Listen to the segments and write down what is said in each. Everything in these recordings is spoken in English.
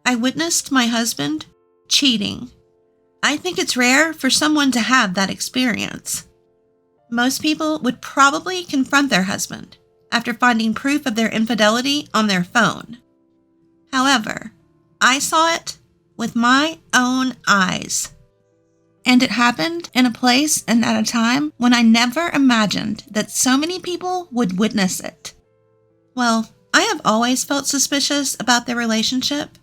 I witnessed my husband cheating. I think it's rare for someone to have that experience. Most people would probably confront their husband after finding proof of their infidelity on their phone. However, I saw it with my own eyes. And it happened in a place and at a time when I never imagined that so many people would witness it. Well, I have always felt suspicious about their relationship,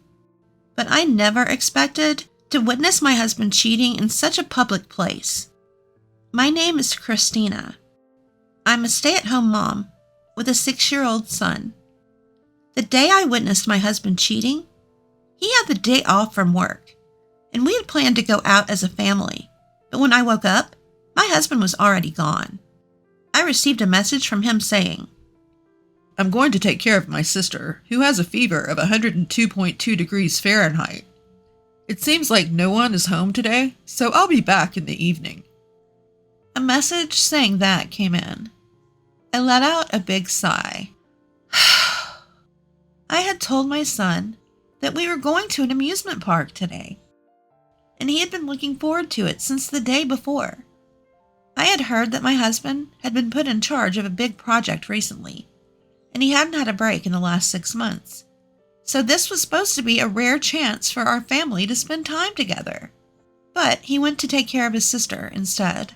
but I never expected to witness my husband cheating in such a public place. My name is Christina. I'm a stay-at-home mom with a 6-year-old son. The day I witnessed my husband cheating, he had the day off from work, and we had planned to go out as a family. But when I woke up, my husband was already gone. I received a message from him saying, "I'm going to take care of my sister, who has a fever of 102.2 degrees Fahrenheit. It seems like no one is home today, so I'll be back in the evening." A message saying that came in. I let out a big sigh. I had told my son that we were going to an amusement park today, and he had been looking forward to it since the day before. I had heard that my husband had been put in charge of a big project recently, and he hadn't had a break in the last 6 months. So this was supposed to be a rare chance for our family to spend time together. But he went to take care of his sister instead.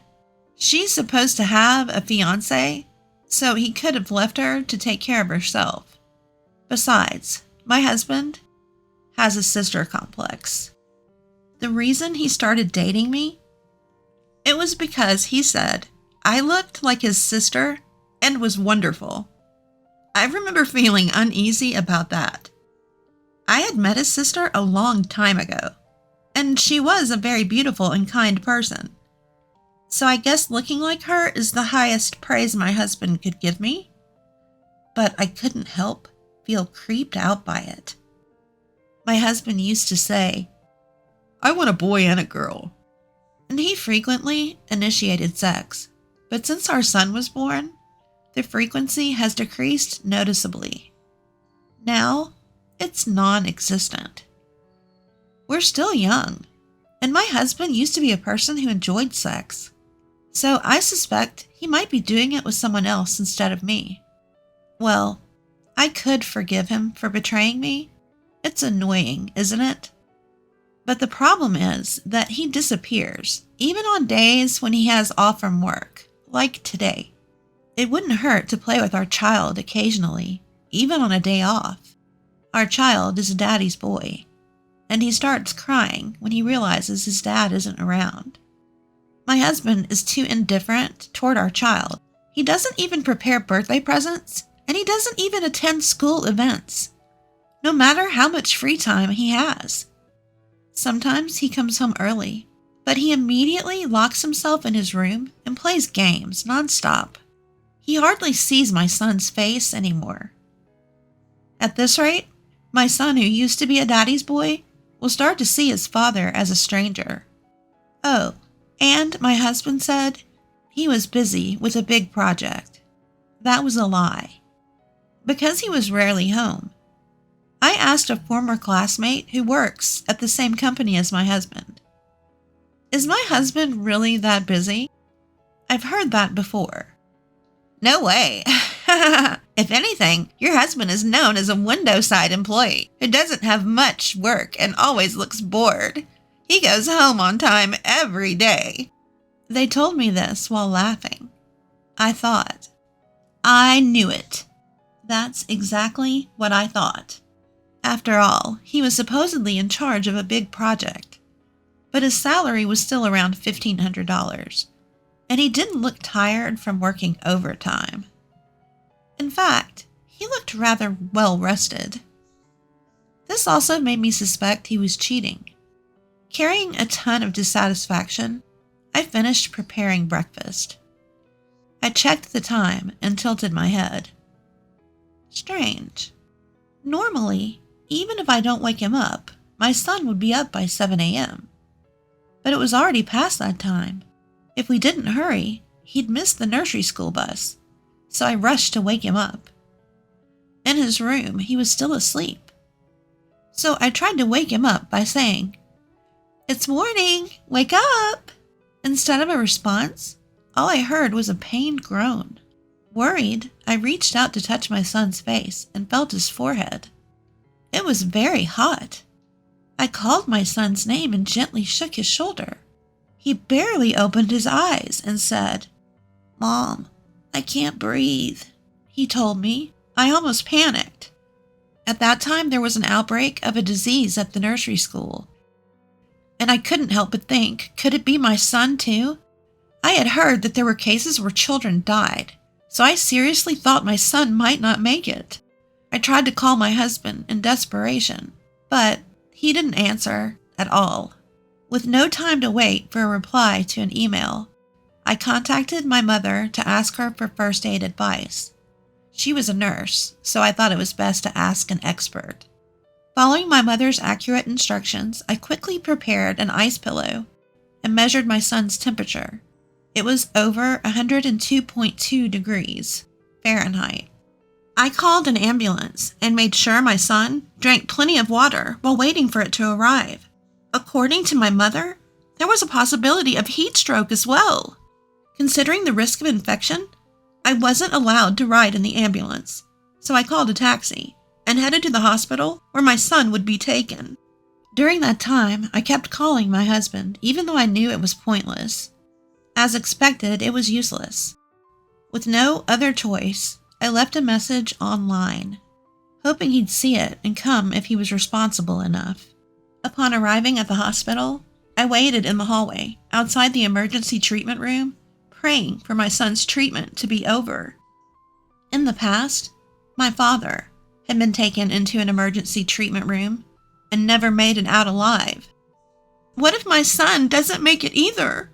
She's supposed to have a fiancé, so he could have left her to take care of herself. Besides, my husband has a sister complex. The reason he started dating me, it was because he said I looked like his sister and was wonderful. I remember feeling uneasy about that. I had met his sister a long time ago, and she was a very beautiful and kind person. So I guess looking like her is the highest praise my husband could give me. But I couldn't help feel creeped out by it. My husband used to say, "I want a boy and a girl." And he frequently initiated sex. But since our son was born, the frequency has decreased noticeably. Now, it's non-existent. We're still young, and my husband used to be a person who enjoyed sex. So I suspect he might be doing it with someone else instead of me. Well, I could forgive him for betraying me. It's annoying, isn't it? But the problem is that he disappears, even on days when he has off from work, like today. It wouldn't hurt to play with our child occasionally, even on a day off. Our child is daddy's boy, and he starts crying when he realizes his dad isn't around. My husband is too indifferent toward our child. He doesn't even prepare birthday presents, and he doesn't even attend school events, no matter how much free time he has. Sometimes he comes home early, but he immediately locks himself in his room and plays games nonstop. He hardly sees my son's face anymore. At this rate, my son, who used to be a daddy's boy, will start to see his father as a stranger. Oh, and my husband said he was busy with a big project. That was a lie. Because he was rarely home, I asked a former classmate who works at the same company as my husband, "Is my husband really that busy?" I've heard that before. "No way. If anything, your husband is known as a window-side employee who doesn't have much work and always looks bored. He goes home on time every day." They told me this while laughing. I thought, I knew it. That's exactly what I thought. After all, he was supposedly in charge of a big project, but his salary was still around $1,500, and he didn't look tired from working overtime. In fact, he looked rather well rested. This also made me suspect he was cheating. Carrying a ton of dissatisfaction, I finished preparing breakfast. I checked the time and tilted my head. Strange. Normally, even if I don't wake him up, my son would be up by 7 a.m. But it was already past that time. If we didn't hurry, he'd miss the nursery school bus, so I rushed to wake him up. In his room, he was still asleep. so I tried to wake him up by saying, "It's morning, wake up!" Instead of a response, all I heard was a pained groan. Worried, I reached out to touch my son's face and felt his forehead. It was very hot. I called my son's name and gently shook his shoulder. He barely opened his eyes and said, "Mom, I can't breathe," he told me. I almost panicked. At that time, there was an outbreak of a disease at the nursery school, and I couldn't help but think, could it be my son too? I had heard that there were cases where children died, so I seriously thought my son might not make it. I tried to call my husband in desperation, but he didn't answer at all. With no time to wait for a reply to an email, I contacted my mother to ask her for first aid advice. She was a nurse, so I thought it was best to ask an expert. Following my mother's accurate instructions, I quickly prepared an ice pillow and measured my son's temperature. It was over 102.2 degrees Fahrenheit. I called an ambulance and made sure my son drank plenty of water while waiting for it to arrive. According to my mother, there was a possibility of heat stroke as well. Considering the risk of infection, I wasn't allowed to ride in the ambulance, so I called a taxi and headed to the hospital where my son would be taken. During that time, I kept calling my husband, even though I knew it was pointless. As expected, it was useless. With no other choice, I left a message online, hoping he'd see it and come if he was responsible enough. Upon arriving at the hospital, I waited in the hallway outside the emergency treatment room, praying for my son's treatment to be over. In the past, my father had been taken into an emergency treatment room and never made it out alive. What if my son doesn't make it either?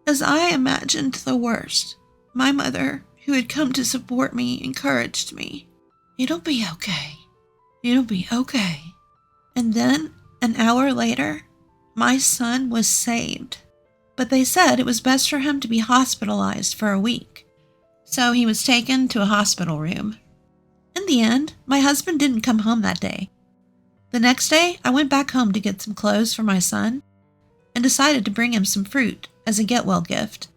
As I imagined the worst, my mother, who had come to support me, encouraged me. "It'll be okay. It'll be okay." And then, an hour later, my son was saved. But they said it was best for him to be hospitalized for a week. So he was taken to a hospital room. In the end, my husband didn't come home that day. The next day, I went back home to get some clothes for my son and decided to bring him some fruit as a get-well gift.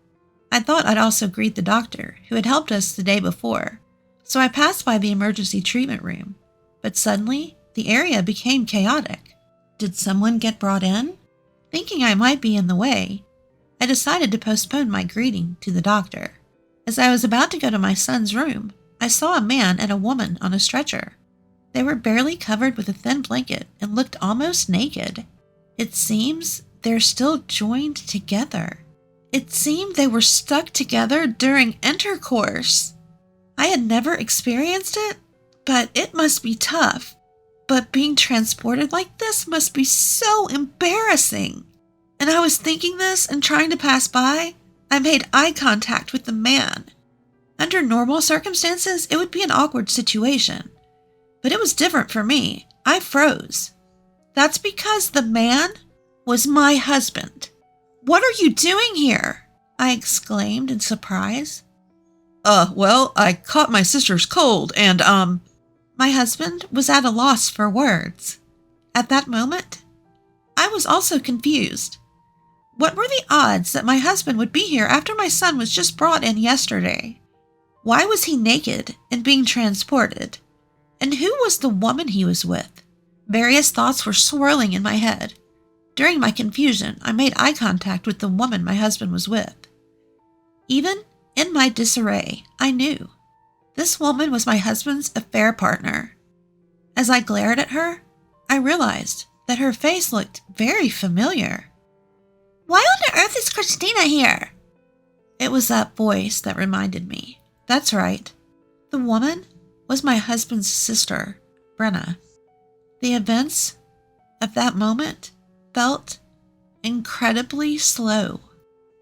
I thought I'd also greet the doctor who had helped us the day before, so I passed by the emergency treatment room, but suddenly the area became chaotic. Did someone get brought in? Thinking I might be in the way, I decided to postpone my greeting to the doctor. As I was about to go to my son's room, I saw a man and a woman on a stretcher. They were barely covered with a thin blanket and looked almost naked. It seems they're still joined together. It seemed they were stuck together during intercourse. I had never experienced it, but it must be tough. But being transported like this must be so embarrassing. And I was thinking this and trying to pass by. I made eye contact with the man. Under normal circumstances, it would be an awkward situation. But it was different for me. I froze. That's because the man was my husband. "What are you doing here?" I exclaimed in surprise. Well, I caught my sister's cold and, My husband was at a loss for words. At that moment, I was also confused. What were the odds that my husband would be here after my son was just brought in yesterday? Why was he naked and being transported? And who was the woman he was with? Various thoughts were swirling in my head. During my confusion, I made eye contact with the woman my husband was with. Even in my disarray, I knew this woman was my husband's affair partner. As I glared at her, I realized that her face looked very familiar. "Why on earth is Christina here?" It was that voice that reminded me. That's right. The woman was my husband's sister, Brenna. The events of that moment felt incredibly slow.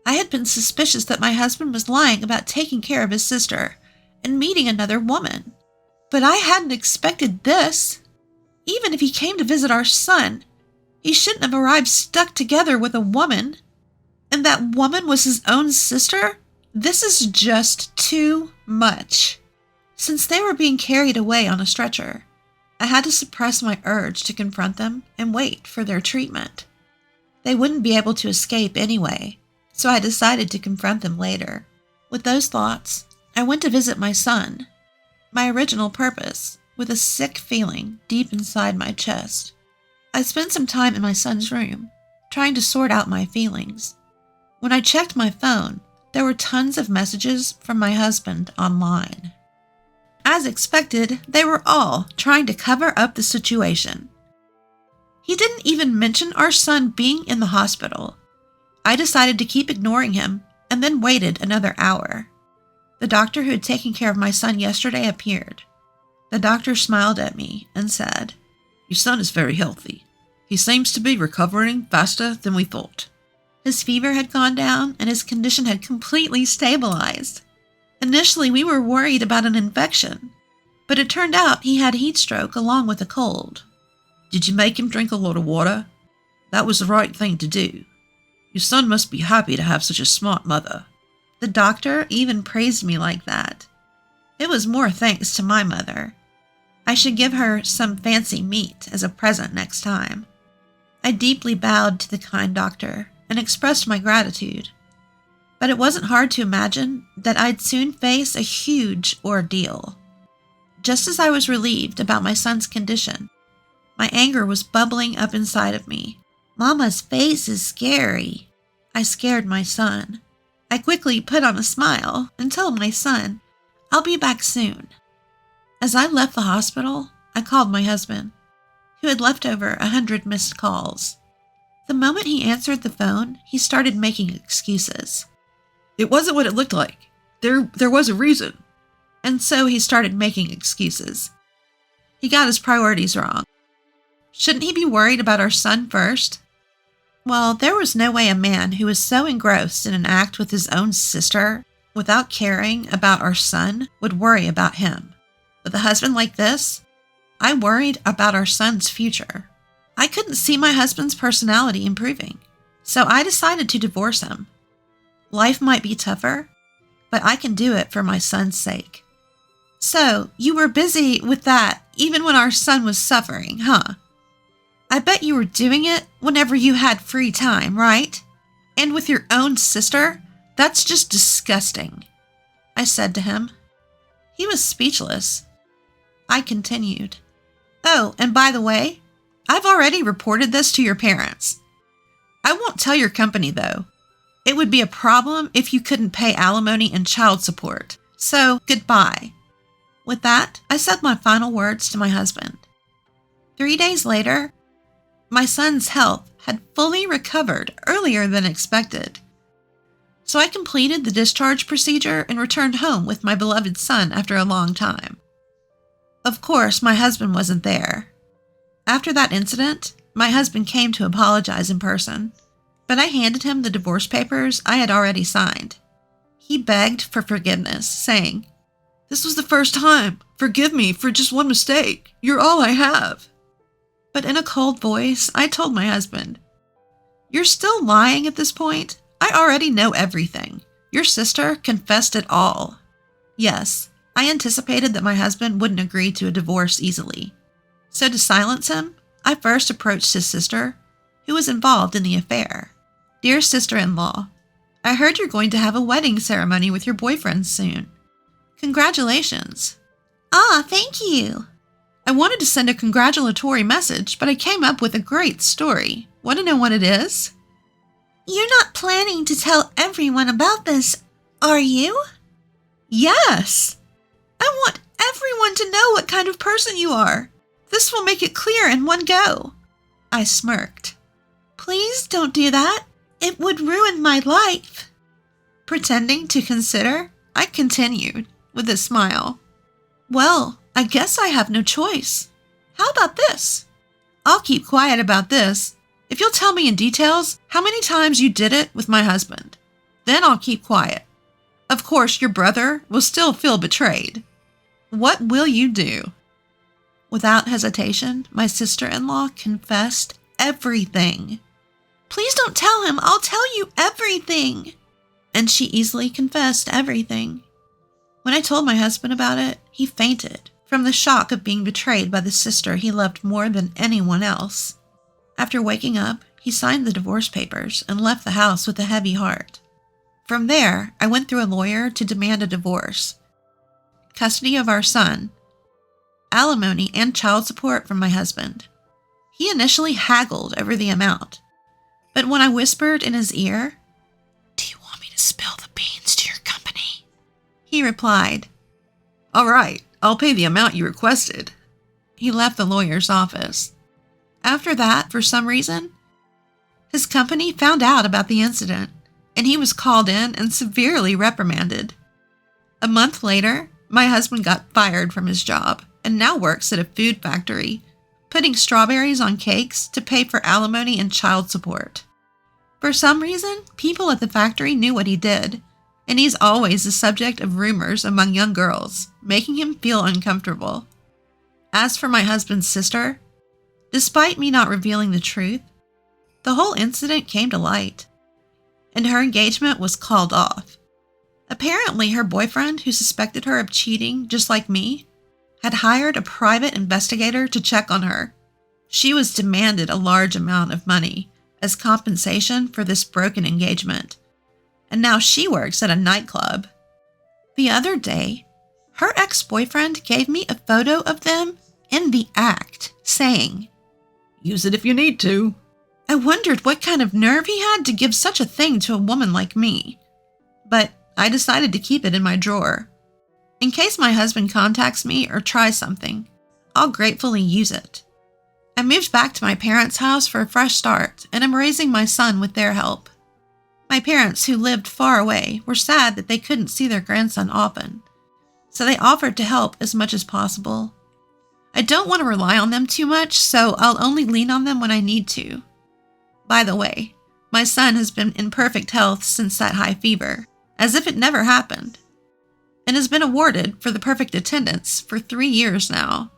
I had been suspicious that my husband was lying about taking care of his sister and meeting another woman. But I hadn't expected this. Even if he came to visit our son, he shouldn't have arrived stuck together with a woman. And that woman was his own sister? This is just too much. Since they were being carried away on a stretcher, I had to suppress my urge to confront them and wait for their treatment. They wouldn't be able to escape anyway, so I decided to confront them later. With those thoughts, I went to visit my son, my original purpose, with a sick feeling deep inside my chest. I spent some time in my son's room, trying to sort out my feelings. When I checked my phone, there were tons of messages from my husband online. As expected, they were all trying to cover up the situation. He didn't even mention our son being in the hospital. I decided to keep ignoring him and then waited another hour. The doctor who had taken care of my son yesterday appeared. The doctor smiled at me and said, "Your son is very healthy. He seems to be recovering faster than we thought." His fever had gone down and his condition had completely stabilized. Initially, we were worried about an infection, but it turned out he had heat stroke along with a cold. "Did you make him drink a lot of water? That was the right thing to do. Your son must be happy to have such a smart mother." The doctor even praised me like that. It was more thanks to my mother. I should give her some fancy meat as a present next time. I deeply bowed to the kind doctor and expressed my gratitude. But it wasn't hard to imagine that I'd soon face a huge ordeal. Just as I was relieved about my son's condition, my anger was bubbling up inside of me. Mama's face is scary. I scared my son. I quickly put on a smile and told my son, "I'll be back soon." As I left the hospital, I called my husband, who had left over 100 missed calls. The moment he answered the phone, he started making excuses. "It wasn't what it looked like. There was a reason." And so he started making excuses. He got his priorities wrong. Shouldn't he be worried about our son first? Well, there was no way a man who was so engrossed in an act with his own sister, without caring about our son, would worry about him. With a husband like this, I worried about our son's future. I couldn't see my husband's personality improving, so I decided to divorce him. Life might be tougher, but I can do it for my son's sake. So, you were busy with that even when our son was suffering, huh? I bet you were doing it whenever you had free time, right? And with your own sister? That's just disgusting, I said to him. He was speechless. I continued. "Oh, and by the way, I've already reported this to your parents. I won't tell your company, though. It would be a problem if you couldn't pay alimony and child support. So, goodbye." With that, I said my final words to my husband. 3 days later, my son's health had fully recovered earlier than expected. So I completed the discharge procedure and returned home with my beloved son after a long time. Of course, my husband wasn't there. After that incident, my husband came to apologize in person, but I handed him the divorce papers I had already signed. He begged for forgiveness, saying, "This was the first time. Forgive me for just one mistake. You're all I have." But in a cold voice, I told my husband, "You're still lying at this point. I already know everything. Your sister confessed it all." Yes, I anticipated that my husband wouldn't agree to a divorce easily. So to silence him, I first approached his sister, who was involved in the affair. "Dear sister-in-law, I heard you're going to have a wedding ceremony with your boyfriend soon. Congratulations." "Ah, thank you." "I wanted to send a congratulatory message, but I came up with a great story. Want to know what it is?" "You're not planning to tell everyone about this, are you?" "Yes. I want everyone to know what kind of person you are. This will make it clear in one go." I smirked. "Please don't do that. It would ruin my life." Pretending to consider, I continued with a smile. "Well, I guess I have no choice. How about this? I'll keep quiet about this if you'll tell me in details how many times you did it with my husband. Then I'll keep quiet. Of course, your brother will still feel betrayed. What will you do?" Without hesitation, my sister-in-law confessed everything. "Please don't tell him. I'll tell you everything." And she easily confessed everything. When I told my husband about it, he fainted from the shock of being betrayed by the sister he loved more than anyone else. After waking up, he signed the divorce papers and left the house with a heavy heart. From there, I went through a lawyer to demand a divorce, custody of our son, alimony, and child support from my husband. He initially haggled over the amount, but when I whispered in his ear, "Do you want me to spill the beans to your company?" he replied, "All right, I'll pay the amount you requested." He left the lawyer's office. After that, for some reason, his company found out about the incident, and he was called in and severely reprimanded. A month later, my husband got fired from his job and now works at a food factory, putting strawberries on cakes to pay for alimony and child support. For some reason, people at the factory knew what he did, and he's always the subject of rumors among young girls, making him feel uncomfortable. As for my husband's sister, despite me not revealing the truth, the whole incident came to light, and her engagement was called off. Apparently, her boyfriend, who suspected her of cheating just like me, had hired a private investigator to check on her. She was demanded a large amount of money as compensation for this broken engagement, and now she works at a nightclub. The other day, her ex-boyfriend gave me a photo of them in the act, saying, "Use it if you need to." I wondered what kind of nerve he had to give such a thing to a woman like me, but I decided to keep it in my drawer. In case my husband contacts me or tries something, I'll gratefully use it. I moved back to my parents' house for a fresh start, and am raising my son with their help. My parents, who lived far away, were sad that they couldn't see their grandson often, so they offered to help as much as possible. I don't want to rely on them too much, so I'll only lean on them when I need to. By the way, my son has been in perfect health since that high fever, as if it never happened, and has been awarded for the perfect attendance for 3 years now.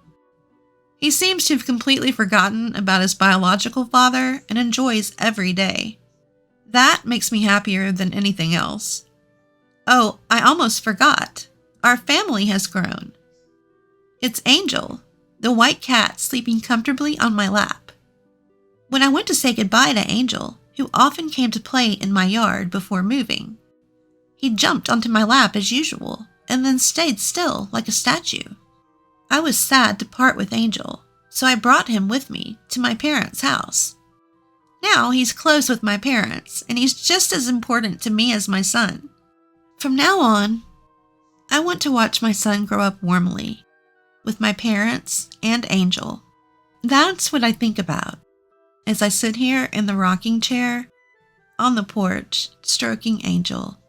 He seems to have completely forgotten about his biological father and enjoys every day. That makes me happier than anything else. Oh, I almost forgot. Our family has grown. It's Angel, the white cat sleeping comfortably on my lap. When I went to say goodbye to Angel, who often came to play in my yard before moving, he jumped onto my lap as usual and then stayed still like a statue. I was sad to part with Angel, so I brought him with me to my parents' house. Now he's close with my parents, and he's just as important to me as my son. From now on, I want to watch my son grow up warmly, with my parents and Angel. That's what I think about as I sit here in the rocking chair on the porch, stroking Angel.